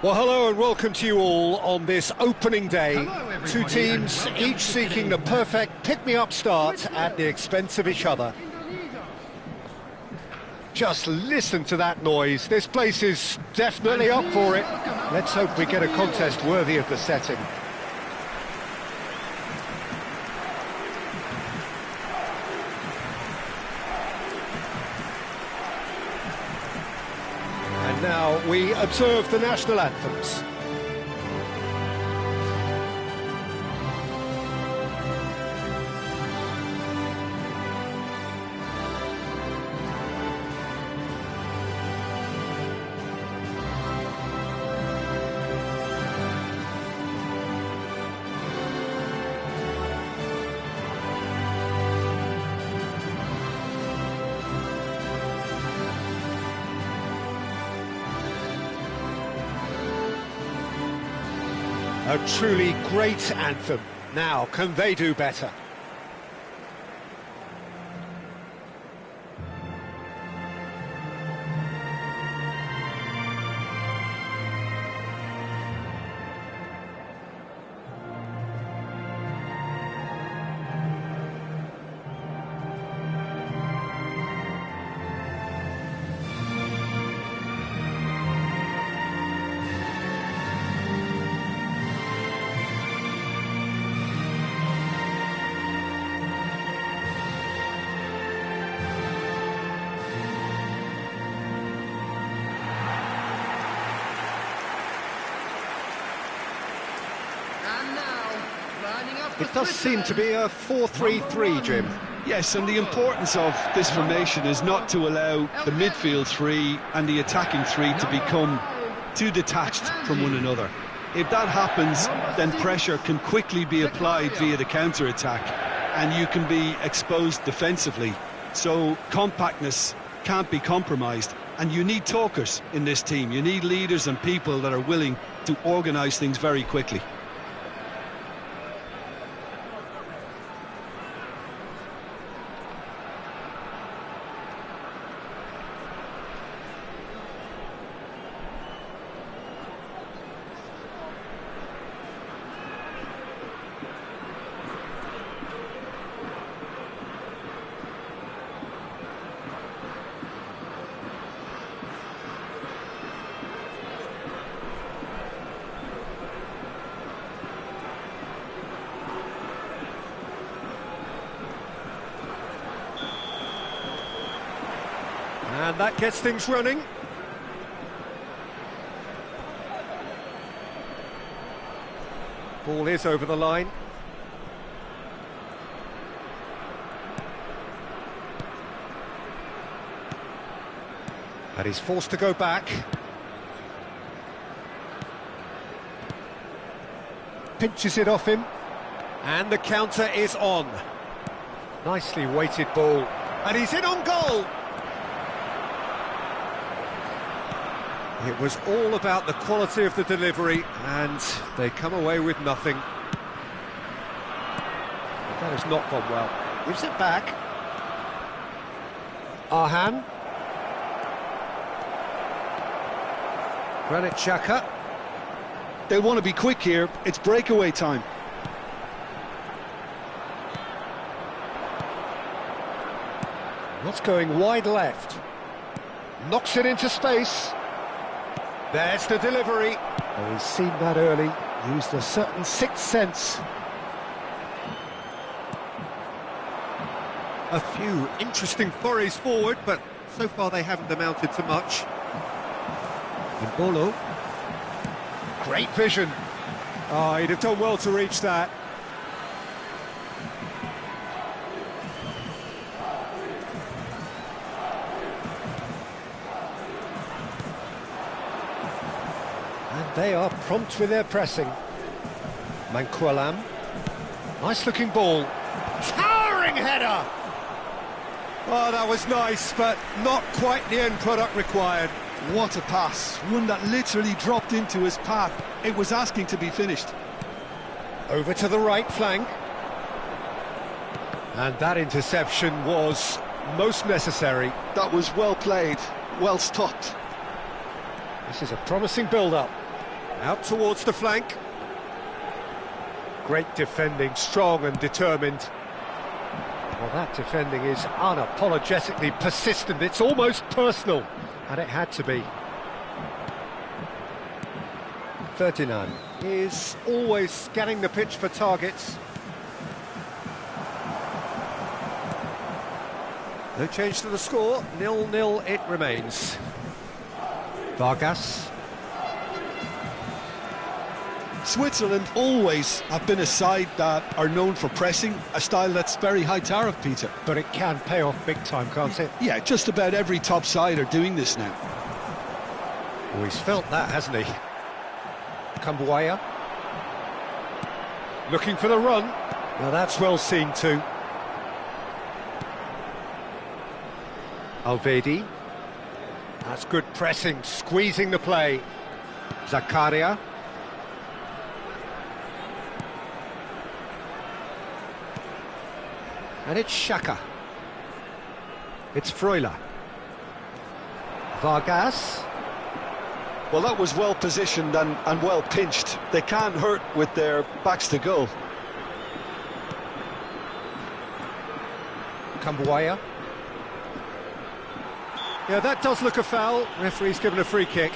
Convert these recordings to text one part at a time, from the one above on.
Well, hello and welcome to you all on this opening day. Two teams, each seeking the perfect pick-me-up start at the expense of each other. Just listen to that noise. This place is definitely up for it. Let's hope we get a contest worthy of the setting. And now we observe the national anthems. A truly great anthem. Now, can they do better? It does seem to be a 4-3-3, Jim. Yes, and the importance of this formation is not to allow the midfield three and the attacking three to become too detached from one another. If that happens, then pressure can quickly be applied via the counter-attack, and you can be exposed defensively. So compactness can't be compromised, and you need talkers in this team. You need leaders and people that are willing to organise things very quickly. And that gets things running. Ball is over the line. And he's forced to go back. Pinches it off him. And the counter is on. Nicely weighted ball. And he's in on goal! It was all about the quality of the delivery, and they come away with nothing. That has not gone well. Gives it back. Arhan. Granit Xhaka. They want to be quick here. It's breakaway time. What's going wide left? Knocks it into space. There's the delivery. Oh, he's seen that early. Used a certain sixth sense. A few interesting forays forward, but so far they haven't amounted to much. Imbolo. Great vision. Oh, he'd have done well to reach that. They are prompt with their pressing. Manquillam. Nice-looking ball. Towering header! Oh, that was nice, but not quite the end product required. What a pass. One that literally dropped into his path. It was asking to be finished. Over to the right flank. And that interception was most necessary. That was well played, well stopped. This is a promising build-up. Out towards the flank. Great defending, strong and determined. Well, that defending is unapologetically persistent. It's almost personal, and it had to be. Ferdinand is always scanning the pitch for targets. No change to the score, 0-0 it remains. Vargas. Switzerland always have been a side that are known for pressing, a style that's very high tariff, Peter. But it can pay off big time, can't it? Yeah, just about every top side are doing this now. Oh, he's felt that, hasn't he? Kumbuaya. Looking for the run. Now that's well seen too. Alvedi. That's good pressing, squeezing the play. Zakaria. And it's Xhaka. It's Freuler. Vargas. Well, that was well positioned and well pinched. They can't hurt with their backs to goal. Kumbuaya. Yeah, that does look a foul. Referee's given a free kick.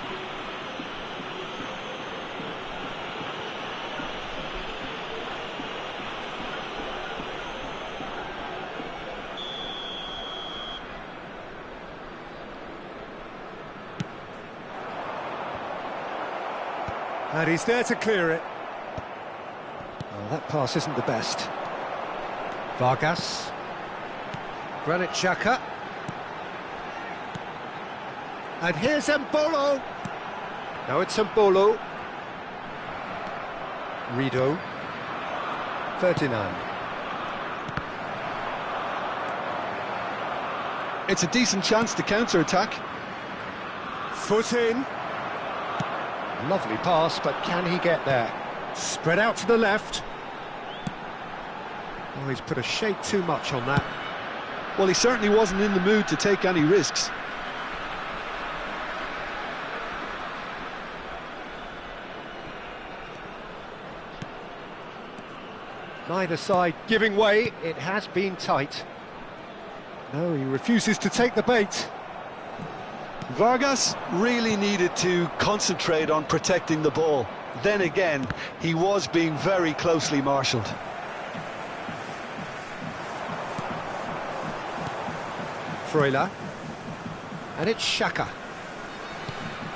And he's there to clear it. Well, that pass isn't the best. Vargas. Granit Xhaka. And here's Mbolo. Now it's Mbolo. Rido. Ferdinand. It's a decent chance to counter-attack. Foot in. Lovely pass, but can he get there? Spread out to the left. Oh, he's put a shade too much on that. Well, he certainly wasn't in the mood to take any risks. Neither side giving way. It has been tight. No, he refuses to take the bait. Vargas really needed to concentrate on protecting the ball. Then again, he was being very closely marshalled. Freuler. And it's Xhaka.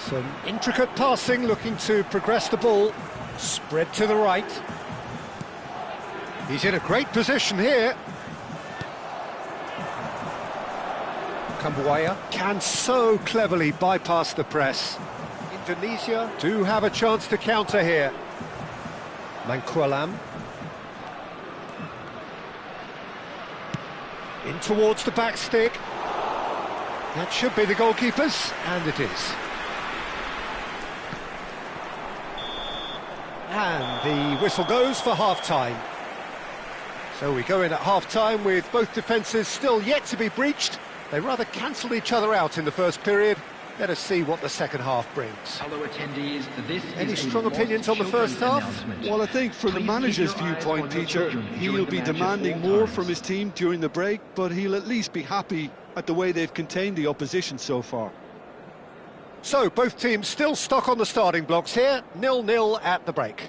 Some intricate passing, looking to progress the ball. Spread to the right. He's in a great position here. Kumbuaya can so cleverly bypass the press. Indonesia do have a chance to counter here. Mankualam. In towards the back stick. That should be the goalkeepers, and it is. And the whistle goes for half-time. So we go in at half-time with both defences still yet to be breached. They rather cancelled each other out in the first period. Let us see what the second half brings. Hello attendees, Any strong opinions on the first half? Well, I think from the manager's viewpoint, Peter, he'll be demanding more from his team during the break, but he'll at least be happy at the way they've contained the opposition so far. So, both teams still stuck on the starting blocks here, 0-0 at the break.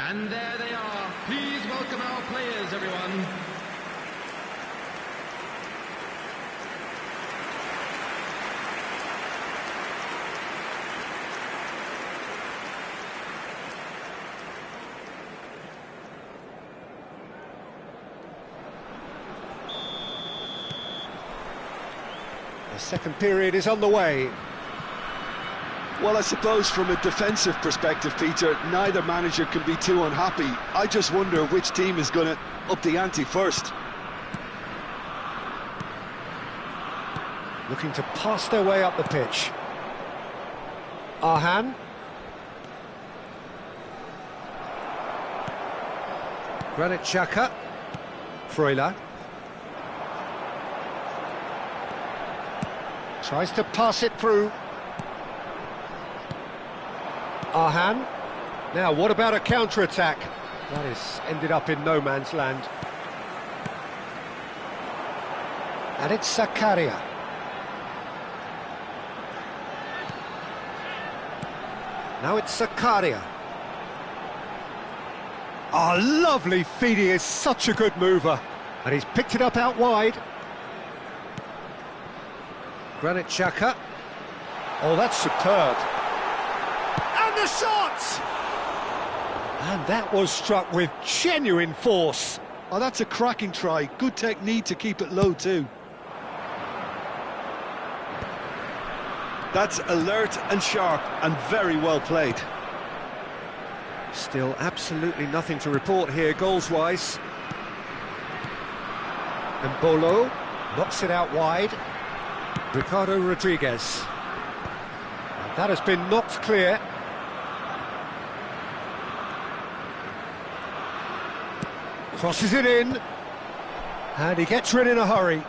And there they are. Please welcome our players, everyone. The second period is underway. Well, I suppose from a defensive perspective, Peter, neither manager can be too unhappy. I just wonder which team is going to up the ante first. Looking to pass their way up the pitch. Arhan. Granit Xhaka. Freuler. Tries to pass it through. Arhan. Now, what about a counter-attack? That is ended up in no man's land. And it's Zakaria. Now it's Zakaria. Oh, lovely feed, he is such a good mover. And he's picked it up out wide. Granit Xhaka. Oh, that's superb. And the shot! And that was struck with genuine force. Oh, that's a cracking try. Good technique to keep it low too. That's alert and sharp and very well played. Still absolutely nothing to report here goals-wise. And Bolo knocks it out wide. Ricardo Rodriguez. And that has been knocked clear. Crosses it in. And he gets rid in a hurry.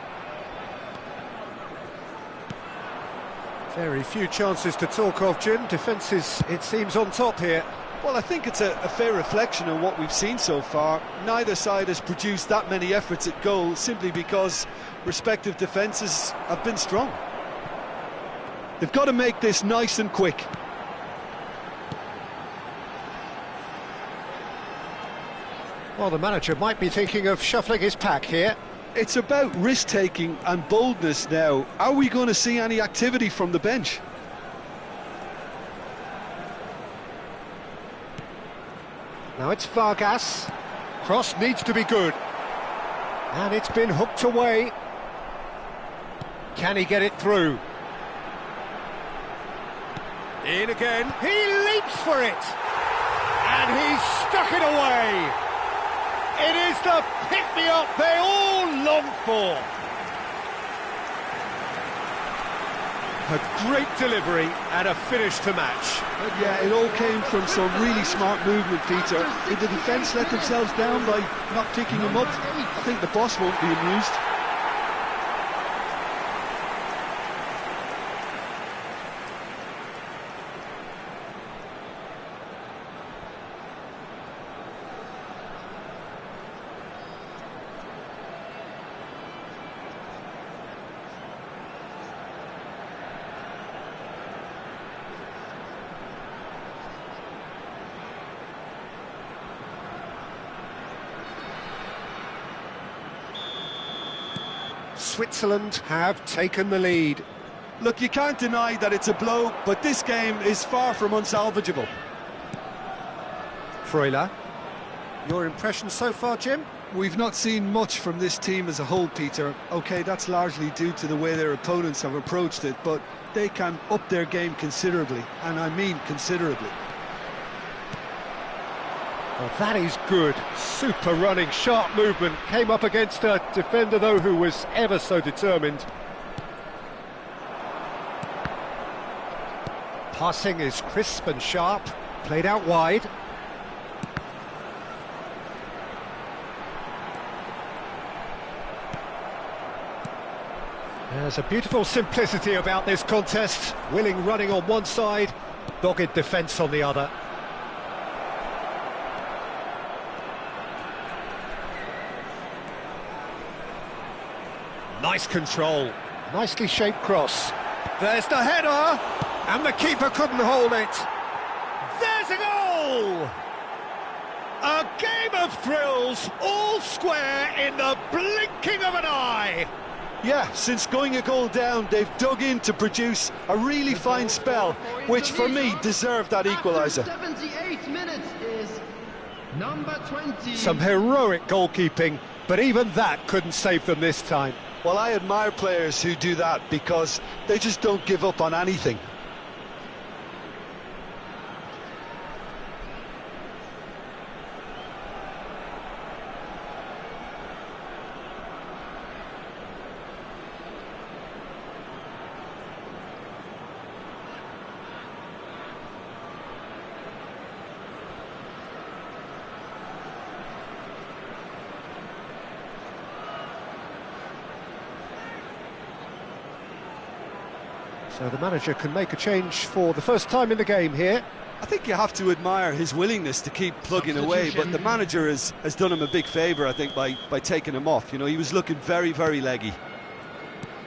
Very few chances to talk of, Jim. Defence is, it seems, on top here. Well, I think it's a fair reflection of what we've seen so far. Neither side has produced that many efforts at goal simply because respective defences have been strong. They've got to make this nice and quick. Well, the manager might be thinking of shuffling his pack here. It's about risk-taking and boldness now. Are we going to see any activity from the bench? Now it's Vargas. Cross needs to be good. And it's been hooked away. Can he get it through? In again. He leaps for it. And he's stuck it away. It is the pick-me-up they all long for. A great delivery and a finish to match. Yeah, it all came from some really smart movement, Peter. Did the defence let themselves down by not picking him up? I think the boss won't be amused. Switzerland have taken the lead. Look, you can't deny that it's a blow, but this game is far from unsalvageable. Freuler, your impression so far, Jim? We've not seen much from this team as a whole, Peter. OK, that's largely due to the way their opponents have approached it, but they can up their game considerably, and I mean considerably. Well, that is good. Super running, sharp movement. Came up against a defender, though, who was ever so determined. Passing is crisp and sharp. Played out wide. There's a beautiful simplicity about this contest. Willing running on one side, dogged defence on the other. Nice control, nicely shaped cross. There's the header, and the keeper couldn't hold it. There's a goal! A game of thrills, all square in the blinking of an eye. Yeah, since going a goal down, they've dug in to produce a really fine spell, which for me deserved that equaliser. 78 minutes is number 20. Some heroic goalkeeping, but even that couldn't save them this time. Well, I admire players who do that because they just don't give up on anything. So the manager can make a change for the first time in the game here. I think you have to admire his willingness to keep plugging away, but the manager has done him a big favour, I think, by taking him off. You know, he was looking very, very leggy.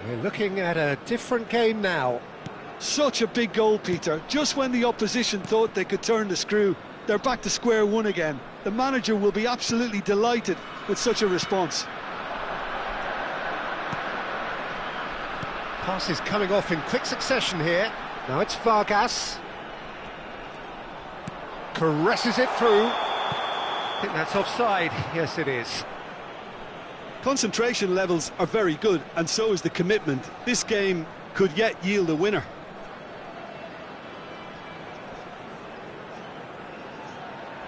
We're looking at a different game now. Such a big goal, Peter. Just when the opposition thought they could turn the screw, they're back to square one again. The manager will be absolutely delighted with such a response. Passes coming off in quick succession here. Now it's Vargas. Caresses it through. I think that's offside. Yes, it is. Concentration levels are very good, and so is the commitment. This game could yet yield a winner.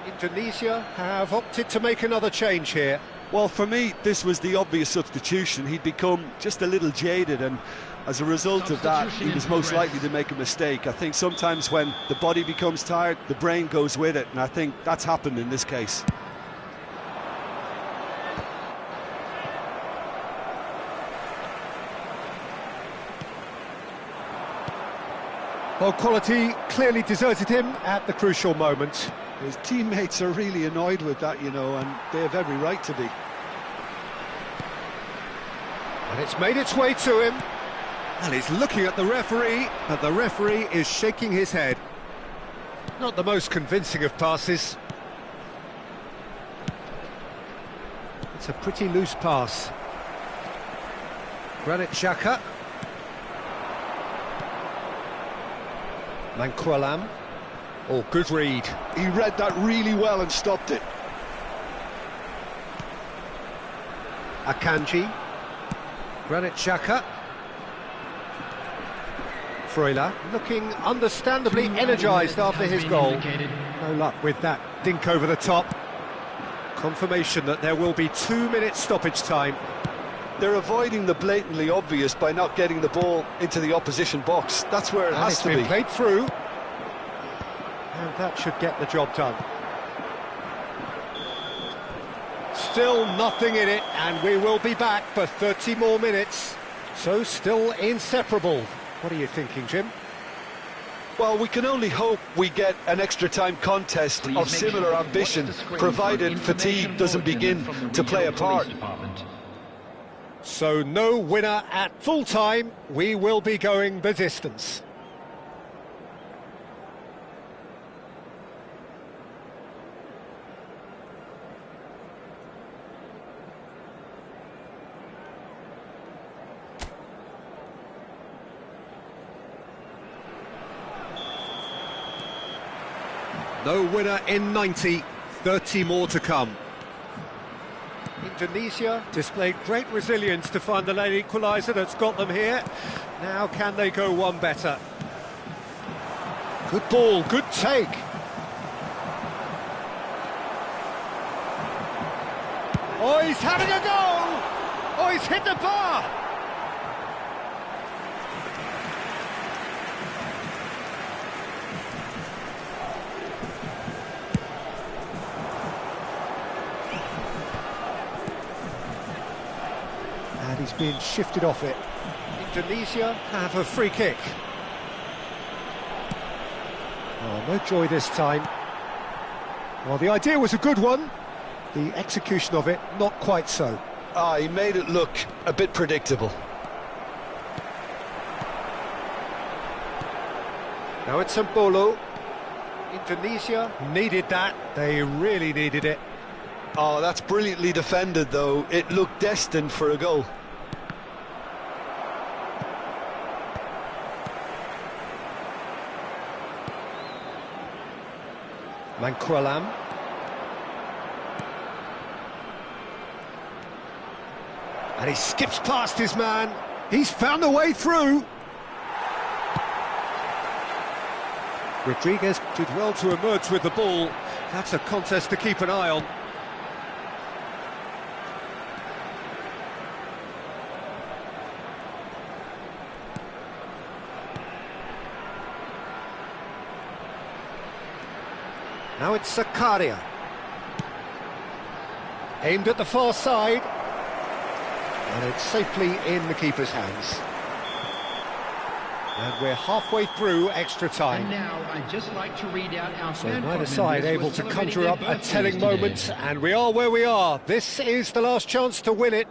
Indonesia have opted to make another change here. Well, for me, this was the obvious substitution. He'd become just a little jaded, and as a result of that, he was most likely to make a mistake. I think sometimes when the body becomes tired, the brain goes with it, and I think that's happened in this case. Well, quality clearly deserted him at the crucial moment. His teammates are really annoyed with that, you know, and they have every right to be. And it's made its way to him. And he's looking at the referee, but the referee is shaking his head. Not the most convincing of passes. It's a pretty loose pass. Granit Xhaka. Manquillam. Oh, good read. He read that really well and stopped it. Akanji. Granit Xhaka. Freuler looking understandably energised after his goal. No luck with that dink over the top. Confirmation that there will be 2 minutes stoppage time. They're avoiding the blatantly obvious by not getting the ball into the opposition box. That's where it has to be. It's been played through. And that should get the job done. Still nothing in it, and we will be back for 30 more minutes. So still inseparable. What are you thinking, Jim? Well, we can only hope we get an extra time contest of similar ambition, provided fatigue doesn't begin to play a part. So no winner at full time. We will be going the distance. No winner in 90, 30 more to come. Indonesia displayed great resilience to find the late equaliser that's got them here. Now can they go one better? Good ball, good take. Oh, he's having a go! Oh, he's hit the bar! And he's being shifted off it. Indonesia have a free kick. Oh, no joy this time. Well, the idea was a good one. The execution of it, not quite so. He made it look a bit predictable. Now it's Mbolo. Indonesia needed that. They really needed it. Oh, that's brilliantly defended, though. It looked destined for a goal. And he skips past his man. He's found a way through. Rodriguez did well to emerge with the ball. That's a contest to keep an eye on. Now it's Zakaria. Aimed at the far side. And it's safely in the keeper's hands. And we're halfway through extra time. And now I'd just like to read out our So fan neither club side members able who to are conjure celebrating up a their telling birthdays moment, today. and we are where we are. This is the last chance to win it.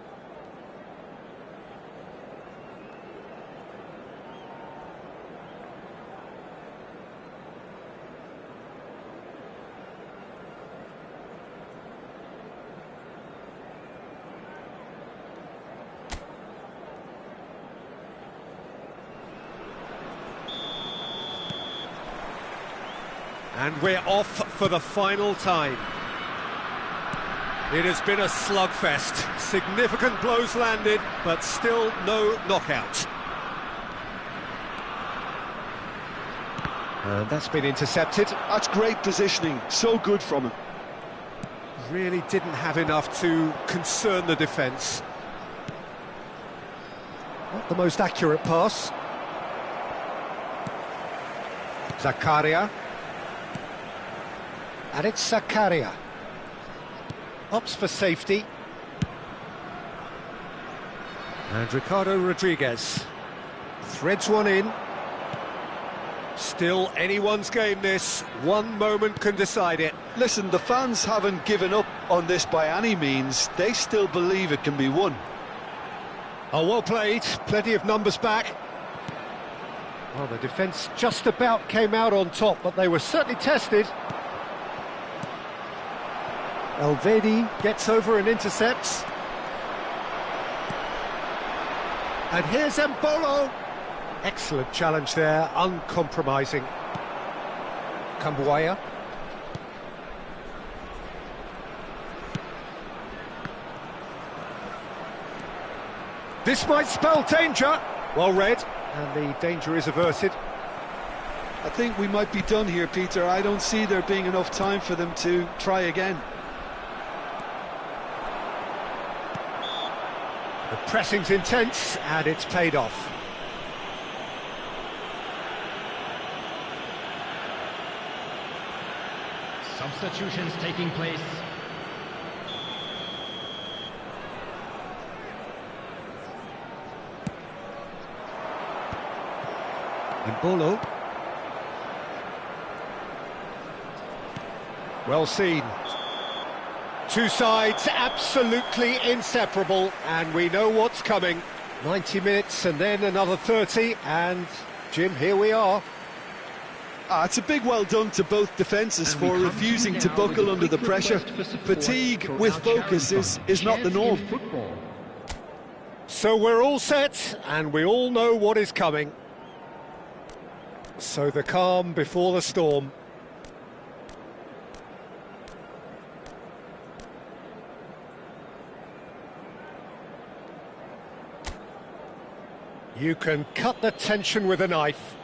And we're off for the final time. It has been a slugfest. Significant blows landed, but still no knockout. And that's been intercepted. That's great positioning, so good from him. Really didn't have enough to concern the defence. Not the most accurate pass. Zakaria. And it's Zakaria. Opts for safety. And Ricardo Rodriguez threads one in. Still anyone's game this. One moment can decide it. Listen, the fans haven't given up on this by any means. They still believe it can be won. Oh, well played. Plenty of numbers back. Well, the defence just about came out on top, but they were certainly tested. Elvedi gets over and intercepts. And here's Embolo. Excellent challenge there, uncompromising. Cambuaya. This might spell danger. Well read, and the danger is averted. I think we might be done here, Peter. I don't see there being enough time for them to try again. The pressing's intense, and it's paid off. Substitutions taking place. Embolo. Well seen. Two sides absolutely inseparable, and we know what's coming. 90 minutes and then another 30, and Jim, here we are. It's a big well done to both defences for refusing to buckle under the pressure. Fatigue with focus is not the norm. So we're all set, and we all know what is coming. So the calm before the storm. You can cut the tension with a knife.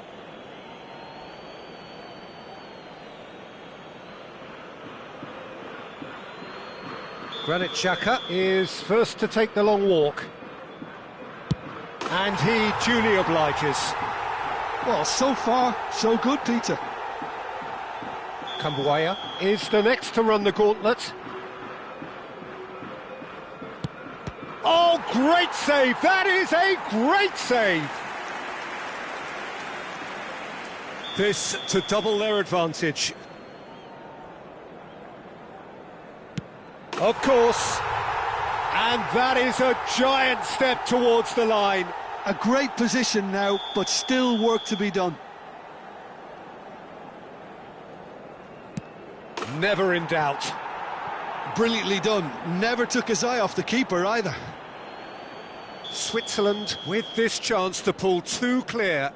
Granit Xhaka is first to take the long walk. And he duly obliges. Well, so far, so good, Peter. Cambuaya is the next to run the gauntlet. Oh, great save! That is a great save! This to double their advantage. Of course. And that is a giant step towards the line. A great position now, but still work to be done. Never in doubt. Brilliantly done. Never took his eye off the keeper either. Switzerland with this chance to pull two clear.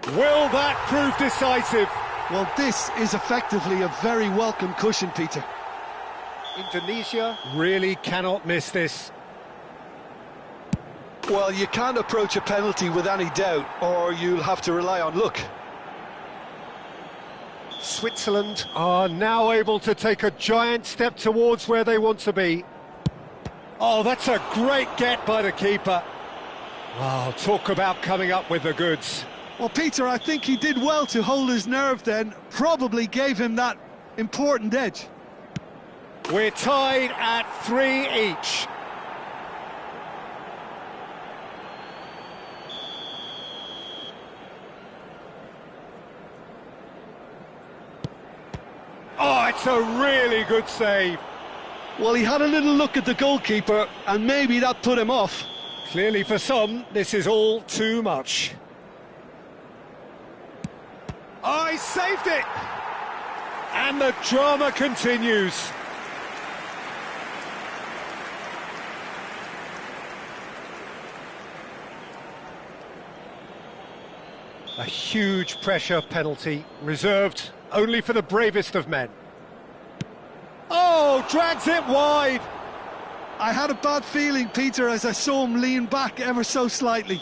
Will that prove decisive? Well, this is effectively a very welcome cushion, Peter. Indonesia really cannot miss this. Well, you can't approach a penalty with any doubt, or you'll have to rely on luck. Switzerland are now able to take a giant step towards where they want to be. Oh, that's a great get by the keeper. Oh, talk about coming up with the goods. Well, Peter, I think he did well to hold his nerve then. Probably gave him that important edge. We're tied at 3 each. Oh, it's a really good save. Well, he had a little look at the goalkeeper, and maybe that put him off. Clearly for some, this is all too much. Oh, he saved it! And the drama continues. A huge pressure penalty, reserved only for the bravest of men. Oh, drags it wide! I had a bad feeling, Peter, as I saw him lean back ever so slightly.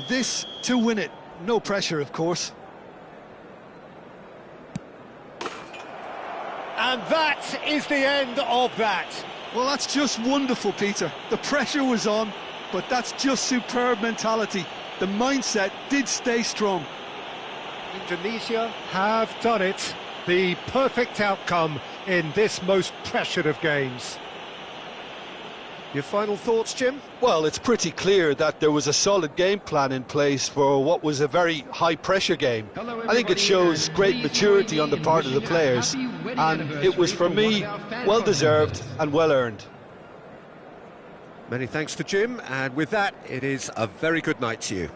This to win it. No pressure, of course. And that is the end of that. Well, that's just wonderful, Peter. The pressure was on, but that's just superb mentality. The mindset did stay strong. Indonesia have done it. The perfect outcome in this most pressured of games. Your final thoughts, Jim? Well, it's pretty clear that there was a solid game plan in place for what was a very high-pressure game. I think it shows great maturity on the part of the players, and it was, for me, well-deserved and well-earned. Many thanks to Jim, and with that, it is a very good night to you.